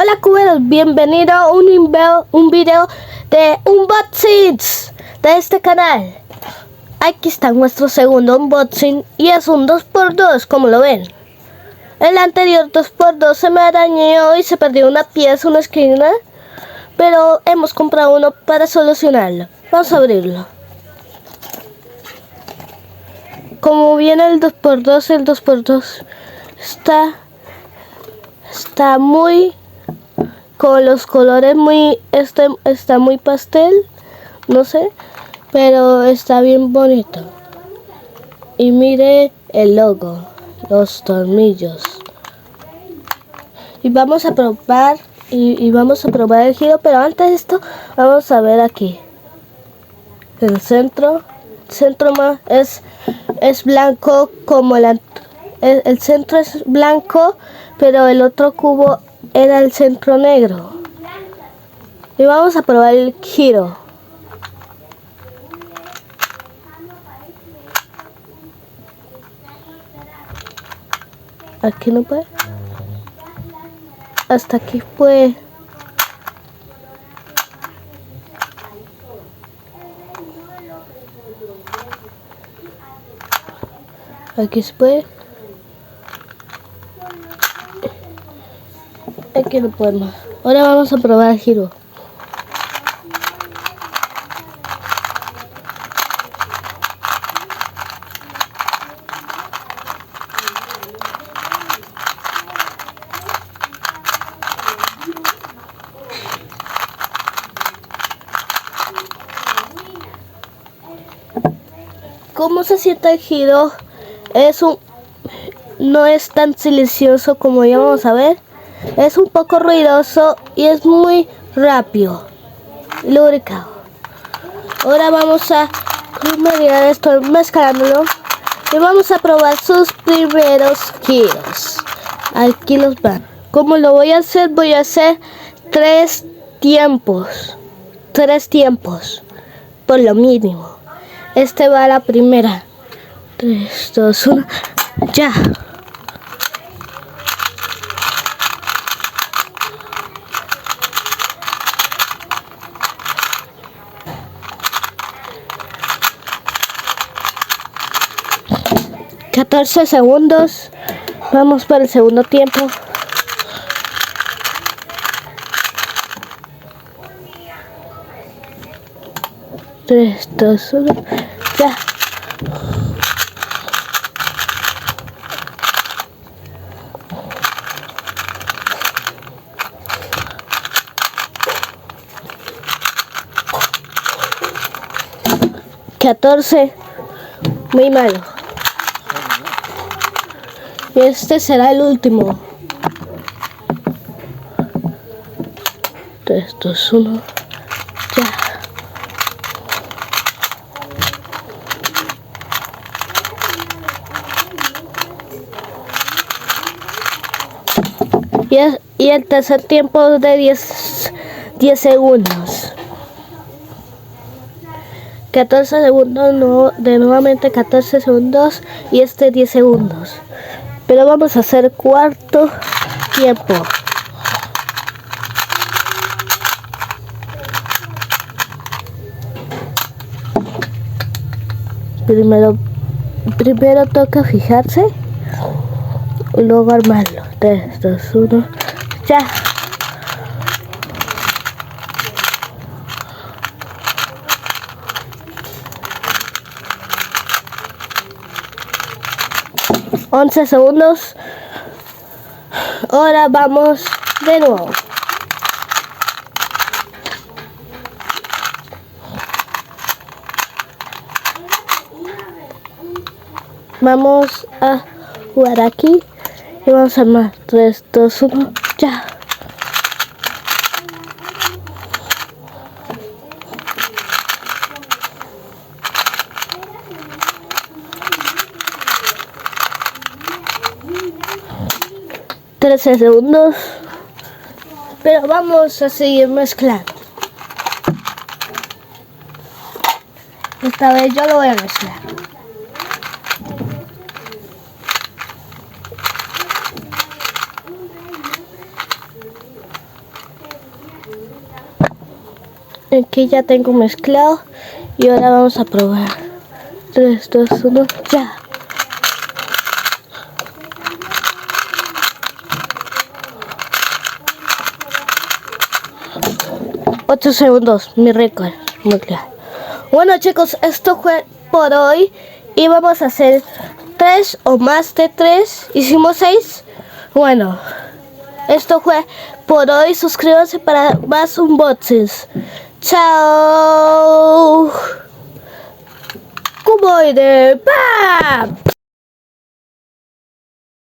Hola cuberos, bienvenido a un video de unboxings de este canal. Aquí está nuestro segundo unboxing y es un 2x2 como lo ven. El anterior 2x2 se me arañó y se perdió una pieza, una esquina, pero hemos comprado uno para solucionarlo. Vamos a abrirlo. Como viene el 2x2, el 2x2 está muy con los colores muy está muy pastel, no sé, pero está bien bonito. Y mire el logo, los tornillos. Y vamos a probar vamos a probar el giro, pero antes de esto vamos a ver aquí. El centro más es blanco como el centro es blanco, pero el otro cubo era el centro negro. Y vamos a probar el giro. Aquí no puede. Hasta aquí puede. Aquí se puede. Aquí no puede más. Ahora vamos a probar el giro. ¿Cómo se siente el giro? No es tan silencioso como ya vamos a ver. Es un poco ruidoso y es muy rápido, lubricado. Ahora vamos a esto mezclándolo y vamos a probar sus primeros giros. Aquí los van. Como lo voy a hacer tres tiempos por lo mínimo. Este va a la primera. 3, 2, 1, ya. $14 segundos. Vamos para el segundo tiempo. Tres, dos, uno, ya. $14, muy malo. Y este será el último. 3, 2, 1, ya. Y el tercer tiempo de 10 segundos. 14 segundos, no, de nuevamente 14 segundos y 10 segundos. Pero vamos a hacer cuarto tiempo. Primero toca fijarse y luego armarlo. 3, 2, 1, ya. $11 segundos. Ahora vamos de nuevo. Vamos a jugar aquí y vamos a armar. 3, 2, 1, ya. $13 segundos, pero vamos a seguir mezclando. Esta vez yo lo voy a mezclar. Aquí ya tengo mezclado y ahora vamos a probar. 3, 2, 1, ya. Ocho segundos, mi récord. Muy claro. Bueno chicos, esto fue por hoy y vamos a hacer 3 o más de 3. Hicimos 6. Bueno, esto fue por hoy. Suscríbanse para más unboxings. Chao. Como de ¡pap!